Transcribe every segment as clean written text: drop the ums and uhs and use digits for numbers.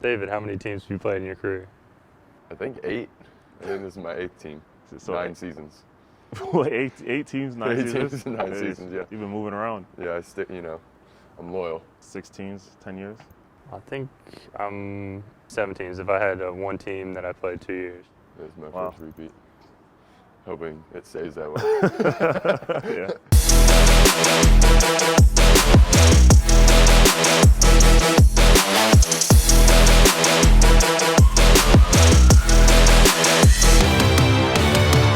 David, how many teams have you played in your career? I think 8. I think this is my 8th team. So 9 seasons. eight teams, 9 8 seasons? teams, 9 seasons, yeah. You've been moving around. Yeah, I'm loyal. 6 teams, 10 years? I think I'm 7 teams. If I had one team that I played 2 years. It was my Wow. first repeat. Hoping it stays that way. Yeah.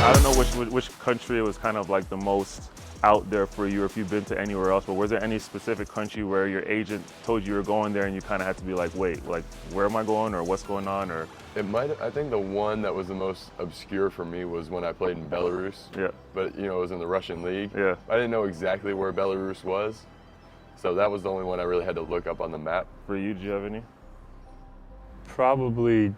I don't know which country was kind of like the most out there for you, or if you've been to anywhere else, but was there any specific country where your agent told you were going there and you kind of had to be like, wait, like, where am I going, or what's going on, or? I think the one that was the most obscure for me was when I played in Belarus. Yeah. But, it was in the Russian league. Yeah. I didn't know exactly where Belarus was. So that was the only one I really had to look up on the map. For you, do you have any? Probably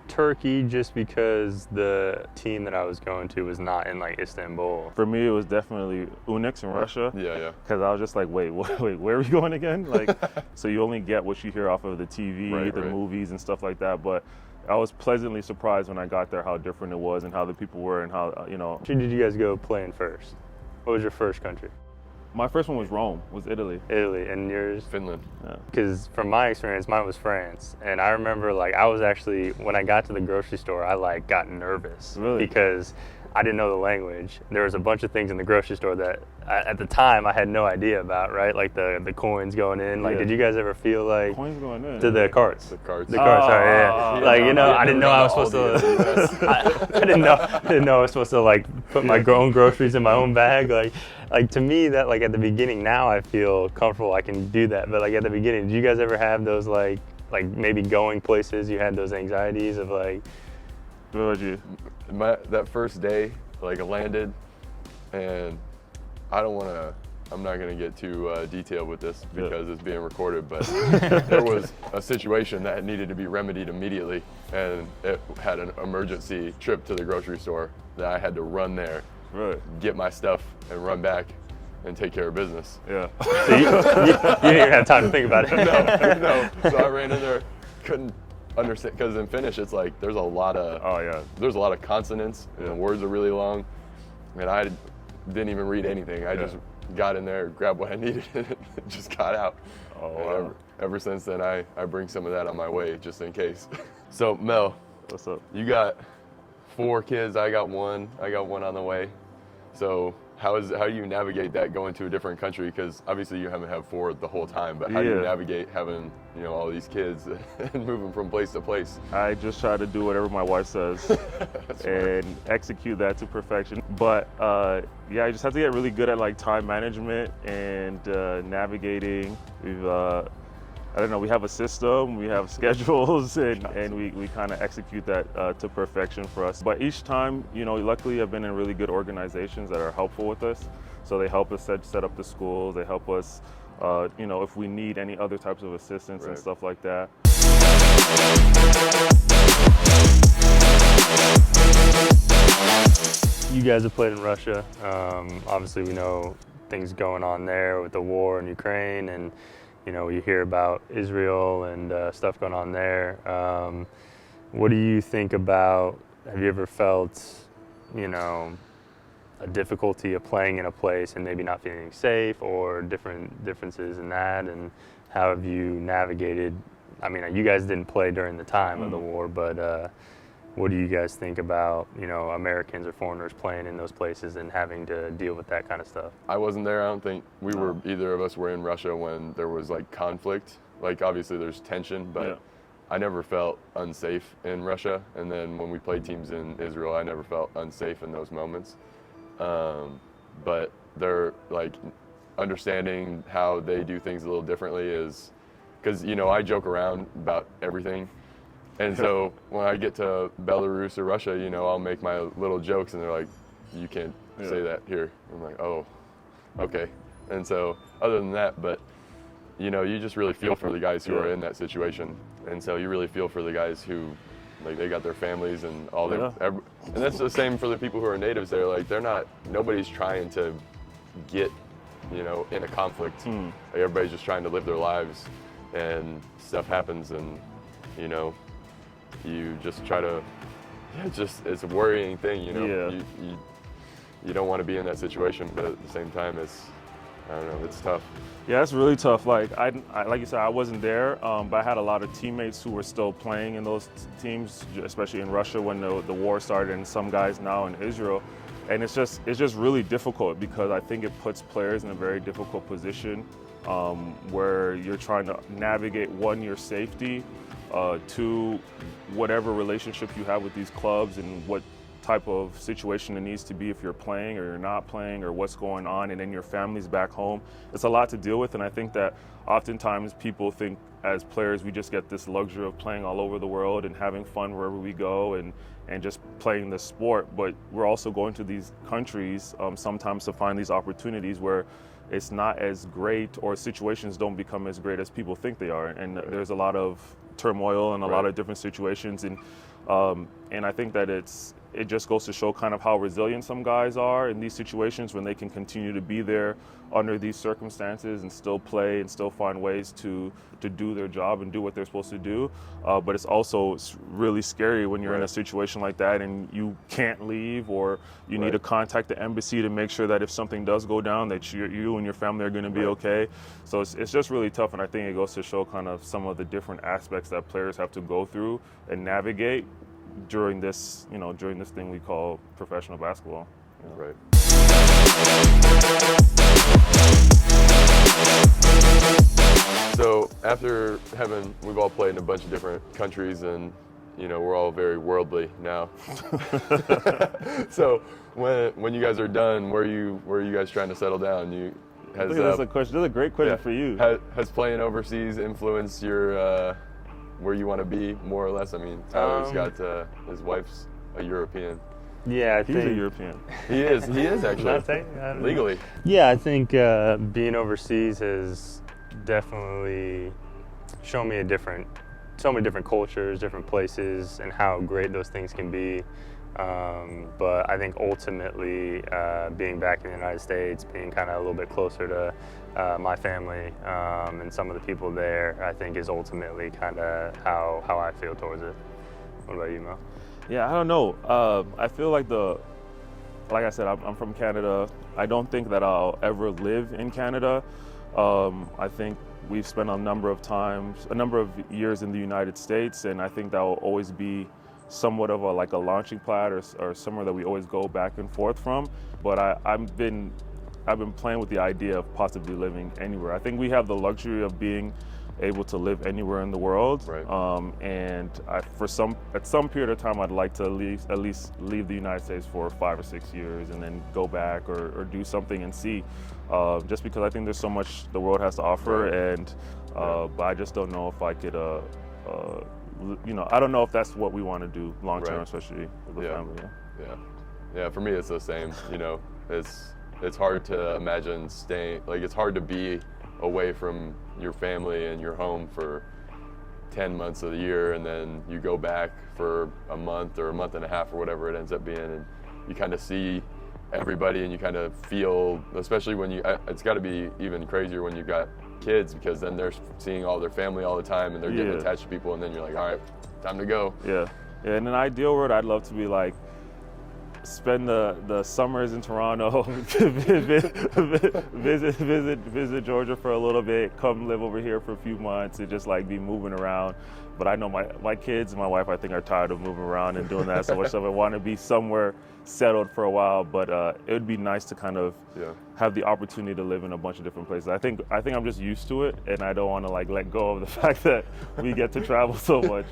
Turkey, just because the team that I was going to was not in like Istanbul. For me, it was definitely Unix in Russia. Yeah. Because I was just like, wait, where are we going again? Like, so you only get what you hear off of the TV, Right. movies and stuff like that. But I was pleasantly surprised when I got there how different it was and how the people were and how, Where did you guys go playing first? What was your first country? My first one was Rome, was Italy. Italy, and yours? Finland. Yeah. Because from my experience, mine was France. And I remember I was actually, when I got to the grocery store, I got nervous. Really? Because I didn't know the language. There was a bunch of things in the grocery store that at the time I had no idea about, right? Like the coins going in. Like, Yeah. did you guys ever feel like Coins going in. to the carts? The cards. The carts, sorry, yeah. I didn't know I was supposed to. I didn't know I was supposed to put my own groceries in my own bag. Like to me that at the beginning, now I feel comfortable I can do that. But at the beginning, did you guys ever have those like maybe going places you had those anxieties of What about you? That first day, I landed, and I'm not gonna get too detailed with this because it's being recorded, but there was a situation that needed to be remedied immediately, and it had an emergency trip to the grocery store that I had to run there, Right. get my stuff, and run back and take care of business. Yeah. So you didn't even have time to think about it. No. So I ran in there, couldn't understand, because in Finnish it's there's a lot of consonants and the words are really long, and I didn't even read anything. I just got in there, grabbed what I needed, and just got out. Oh, And wow. ever since then, I bring some of that on my way just in case. So Mel, What's up? you got 4 kids. I got one on the way. So how do you navigate that going to a different country? Because obviously you haven't had 4 the whole time, but how do you Yeah. navigate having all these kids and moving from place to place? I just try to do whatever my wife says and execute that to perfection. But I just have to get really good at time management and navigating. We have a system, we have schedules, and we kind of execute that to perfection for us. But each time, luckily I've been in really good organizations that are helpful with us. So they help us set up the schools, they help us, if we need any other types of assistance and stuff like that. You guys have played in Russia. Obviously, we know things going on there with the war in Ukraine, and you hear about Israel and stuff going on there. What do you think about? Have you ever felt, a difficulty of playing in a place and maybe not feeling safe, or differences in that? And how have you navigated? I mean, you guys didn't play during the time of the war, but what do you guys think about, Americans or foreigners playing in those places and having to deal with that kind of stuff? I wasn't there. I don't think either of us were in Russia when there was conflict. Obviously there's tension, but I never felt unsafe in Russia. And then when we played teams in Israel, I never felt unsafe in those moments. But they're understanding how they do things a little differently is, because I joke around about everything. And so when I get to Belarus or Russia, I'll make my little jokes, and they're like, you can't say that here. I'm like, oh, okay. And so other than that, but you just really feel for the guys who are in that situation. And so you really feel for the guys who, they got their families and all their, and that's the same for the people who are natives there. Nobody's trying to get, in a conflict. Everybody's just trying to live their lives, and stuff happens, and you know, you just try to, it's a worrying thing, you know. Yeah. You don't want to be in that situation, but at the same time, I don't know, it's tough. Yeah, it's really tough. Like like you said, I wasn't there, but I had a lot of teammates who were still playing in those teams, especially in Russia when the war started, and some guys now in Israel. And it's just really difficult because I think it puts players in a very difficult position where you're trying to navigate, one, your safety, two, whatever relationship you have with these clubs and what type of situation it needs to be if you're playing or you're not playing or what's going on, and then your family's back home. It's a lot to deal with, and I think that oftentimes people think as players we just get this luxury of playing all over the world and having fun wherever we go and just playing the sport, but we're also going to these countries sometimes to find these opportunities where it's not as great, or situations don't become as great as people think they are, and there's a lot of turmoil and a lot of different situations, and I think that it just goes to show kind of how resilient some guys are in these situations when they can continue to be there under these circumstances and still play and still find ways to do their job and do what they're supposed to do. But it's also really scary when you're in a situation like that and you can't leave, or you need to contact the embassy to make sure that if something does go down that you and your family are going to be okay. So it's just really tough, and I think it goes to show kind of some of the different aspects that players have to go through and navigate during this thing we call professional basketball. Right. So after we've all played in a bunch of different countries, and we're all very worldly now. So when you guys are done, where are you guys trying to settle down? That's a question. That's a great question for you. Has playing overseas influenced your where you want to be, more or less? I mean, Tyler's got his wife's a European. Yeah, I think he's a European. He is actually legally. Yeah, I think being overseas has definitely shown me so many different cultures, different places, and how great those things can be. But I think ultimately, being back in the United States, being kind of a little bit closer to my family and some of the people there, I think is ultimately kind of how I feel towards it. What about you, Mo? Yeah, I don't know. I feel like like I said, I'm from Canada. I don't think that I'll ever live in Canada. I think we've spent a number of years in the United States, and I think that will always be somewhat of a launching pad or somewhere that we always go back and forth from. But I've been playing with the idea of possibly living anywhere. I think we have the luxury of being able to live anywhere in the world. Right. And at some period of time, I'd like to at least leave the United States for 5 or 6 years and then go back or do something and see. Just because I think there's so much the world has to offer, and but I just don't know if I could. I don't know if that's what we want to do long term, especially with the family. Yeah. For me, it's the same. It's hard to imagine staying. Like, it's hard to be away from your family and your home for 10 months of the year, and then you go back for a month or a month and a half or whatever it ends up being, and you kind of see everybody and you kind of feel, especially when it's got to be even crazier when you got kids, because then they're seeing all their family all the time and they're getting attached to people, and then you're like, all right, time to go. Yeah. In an ideal world, I'd love to be like, spend the summers in Toronto, visit Georgia for a little bit, come live over here for a few months, and just like be moving around. But I know my kids and my wife, I think, are tired of moving around and doing that so much stuff. I want to be somewhere settled for a while, but it would be nice to kind of have the opportunity to live in a bunch of different places. I think I'm just used to it, and I don't want to let go of the fact that we get to travel so much.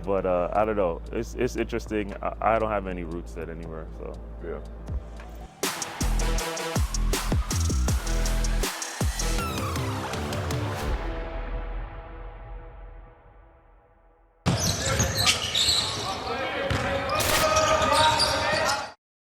But I don't know. It's interesting. I don't have any roots set anywhere. So yeah.